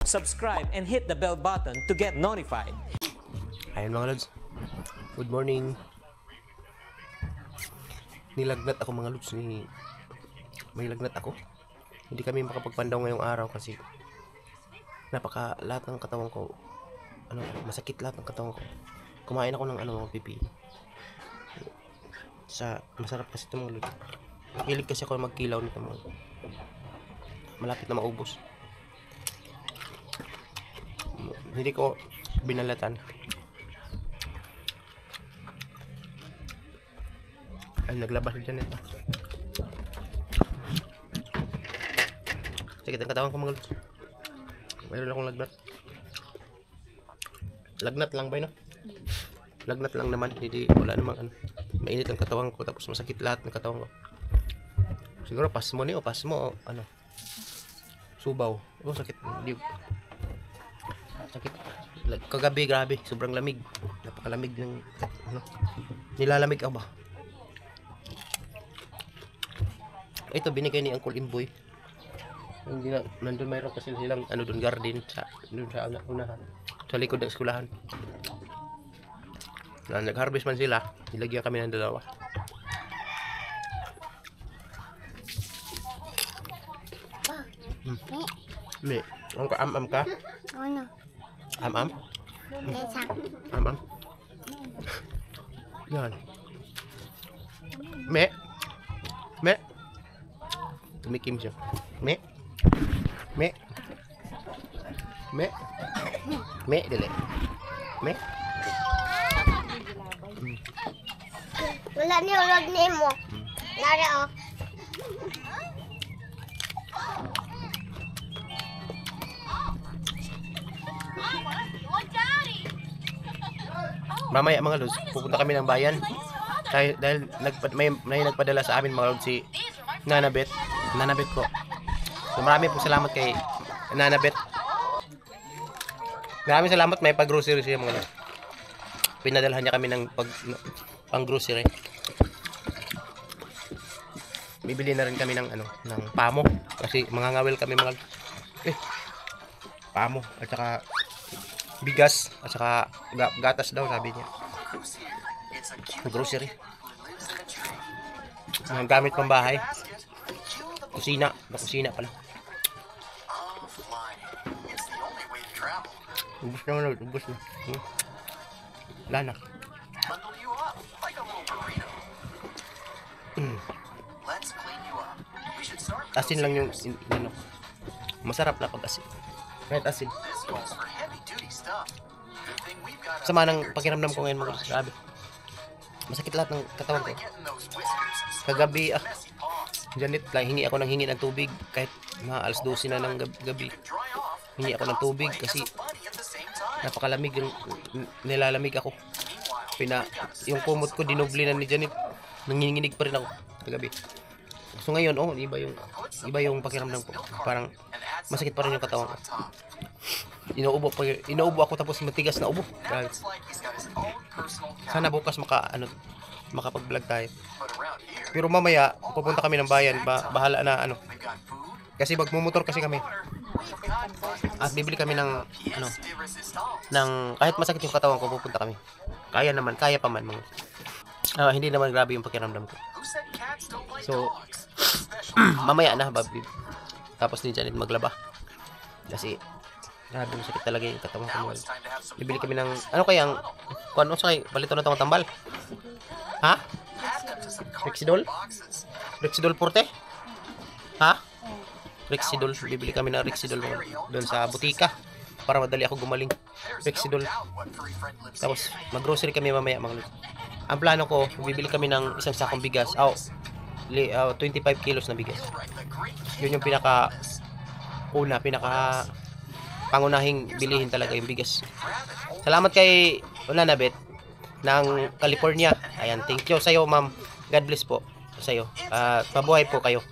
subscribe, and hit the bell button to get notified. Ayun mga lods, good morning. Nilagnat ako mga lods, may lagnat ako. Hindi kami makapagpandaw ngayong araw kasi lahat ng katawan ko, masakit lahat ng katawan ko. Kumain ako ng mga pipi. Masarap kasi ito mga lods. Makilig kasi ako magkilaw nito mga lods. Malapit na maubos. Hindi ko binalatan. Ay, naglabas dyan ito. Sakit ang katawan ko mga lods. Mayroon akong lagnat. Lagnat lang ba yun? Lagnat lang naman. Hindi, wala namang mainit ang katawan ko. Tapos masakit lahat ng katawan ko. Siguro pasmo niyo. Pasmo. Subaw. Sakit. Hindi. Sakit. Kagabi, grabe. Sobrang lamig. Napakalamig ng nilalamig ako ba? Ito binigay ni Uncle Imboy. Hindi na, nandun mayroon kasi silang doon garden sa unahan. Sa likod ng eskwelahan. Nag-harvest man sila. Nilagyan kami ng dalawa. Me, ang kaam-am ka? Ano? Am-am? Isang. Am-am? Yan. Me? Tumikim siya. Me? Dili. Me? Wala ni ulog ni mo. Nara oh. Mamaya mga lods, pupunta kami ng bayan. Dahil may nagpadala sa amin mga lods si Nanabet po. So marami po salamat kay Nanabet. Maraming salamat, may pag-grocery siya mga lods. Pinadalhan niya kami ng pang-grocery. Bibili na rin kami ng pamo kasi mangangawil kami mga lods. Pamo at saka bigas at saka gatas daw sabi niya. Grocery. Mga gamit pang bahay. Kusina pala. Ubus na. Lana. Asin lang yung masarap na pag-asin. Kahit asin. Sama ng pakiramdam ko ngayon mga grabe. Masakit lahat ng katawan ko. Kagabi Janet, hingi ako ng tubig kahit mga alas 12 na ng gabi. Hingi ako ng tubig kasi napakalamig nilalamig ako. Yung kumot ko dinubli na ni Janet. Nanginginig pa rin ako kagabi. So ngayon, iba yung pakiramdam ko. Parang masakit pa rin yung katawan ko. Inuubo ako tapos matigas na ubo. Sana bukas makapag-vlog tayo. Pero mamaya pupunta kami ng bayan, bahala na kasi magmumotor kasi kami. At bibili kami ng kahit masakit yung katawan ko, pupunta kami. Kaya pa man mga. Hindi naman grabe yung pakiramdam ko. So mamaya na tapos ni Janet maglaba. Kasi grabe sakit talaga yung katawan ko. Bibili kami ng balito na itong tambal. Ha? Rexidol Forte? Ha? Rexidol. Bibili kami ng Rexidol doon sa butika para madali ako gumaling. Rexidol. Tapos mag-grocery kami mamaya mga lods. Ang plano ko, bibili kami ng isang sakong bigas. 25 kilos na bigas. Yun yung pinaka pangunahing bilihin talaga yung bigas. Salamat kay Nanabet ng California. Ayan, thank you sa iyo, ma'am. God bless po sa iyo. Mabuhay po kayo.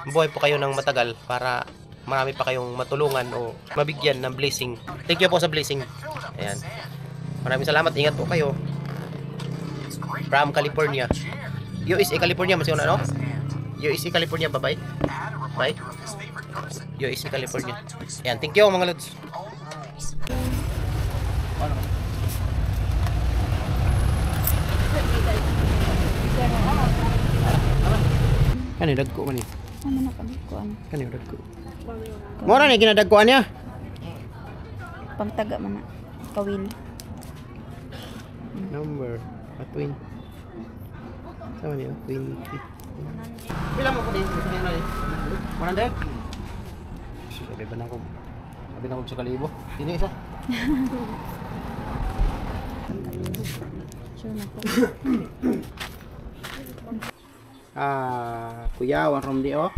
Mabuhay po kayo ng matagal para marami pa kayong matulungan o mabigyan ng blessing. Thank you po sa blessing. Ayan. Maraming salamat. Ingat po kayo. From California. USA, California. Mas yun USA, California. Bye-bye. Bye. USA, California. Ayan. Thank you mga lods. Kani dagko man ni. Ano na kadagkuan? Kani dagko. Mora ni ginadagkuan niya. Pagtaga man na. Kawil. Number 20. Sama niya 20. Pila mo ko din sa kanila ni? 100. Sabi ba na ko? Sabi na ko sa kalibo. Ini isa. Sure na po. Kuya, one from di oh.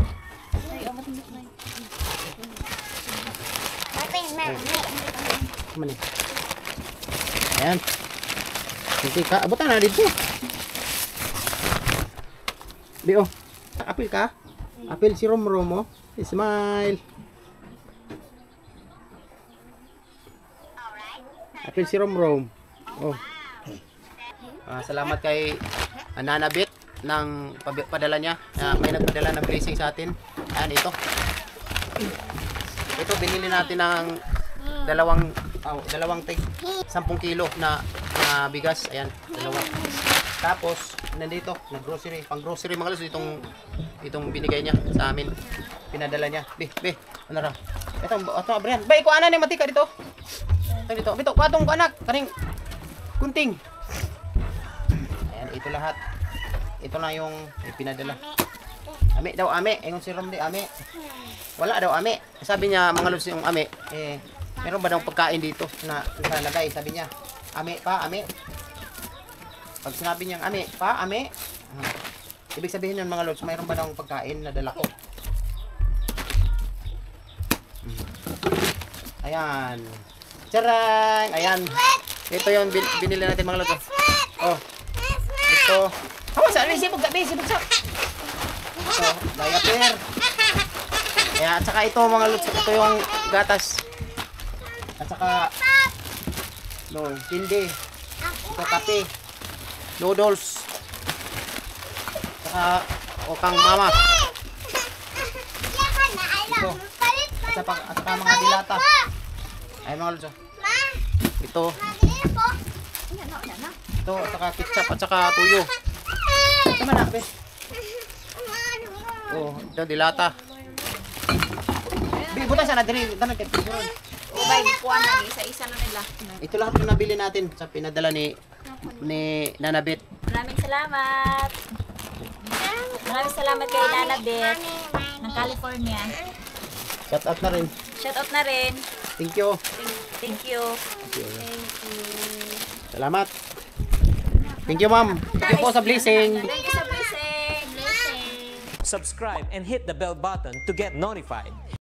Mana ni? Ayan. Hindi ka, abutan na dito. Di oh. Apil ka? Apil si Romrom oh. Smile. Apil si Romrom. Oh. Salamat kay Nanabit ng padala niya. May nagpadala ng blessing sa atin. Ayan, ito. Ito, binili natin ng dalawang tig 10 kilo na bigas. Ayan, dalawa. Tapos, nandito, nag-grocery. Pang-grocery mga luso, itong binigay niya sa amin. Pinadala niya. Be, ano raw? Ito, Brian. Bay, kuha na ni matika dito. Ito, dito. Bito, kuha anak. Karing kunting. Ayan, ito lahat. Ito na yung pinadala. Ame daw, ame. Ingon si Rom di, ame. Wala daw, ame. Sabi niya, mga lods yung ame. Meron ba daw pagkain dito na nakalagay? Sabi niya, ame pa, ame. Pag sinabi niya, ame pa, ame. Ibig sabihin yun, mga lods, mayroon ba daw pagkain na dala ko? Ayan. Charang! Ayan. Ito yung binili natin, mga lods. Oh. Ito. Saan? Sibog sa. Ito, diaper. At saka ito mga lods, ito yung gatas. At saka tindi. Ito kape. Noodles. Saka kang mama. Ito. At saka mga dilata. Ay mga lods. Ito. Ito, at saka ketchup at saka tuyo. Ito man be. Oh, ito dilata. Buta sana diri, tanan kay picture. Ubay, kuha na isa-isa na nila. Ito lahat yung nabili natin sa pinadala ni Nanabit. Maraming salamat. Maraming salamat kay Nanabit ng California. Shout out na rin. Shout out na rin. Thank you. Thank you. Salamat. Thank you, ma'am. Thank you po sa blessing. Thank you sa blessing. Subscribe and hit the bell button to get notified.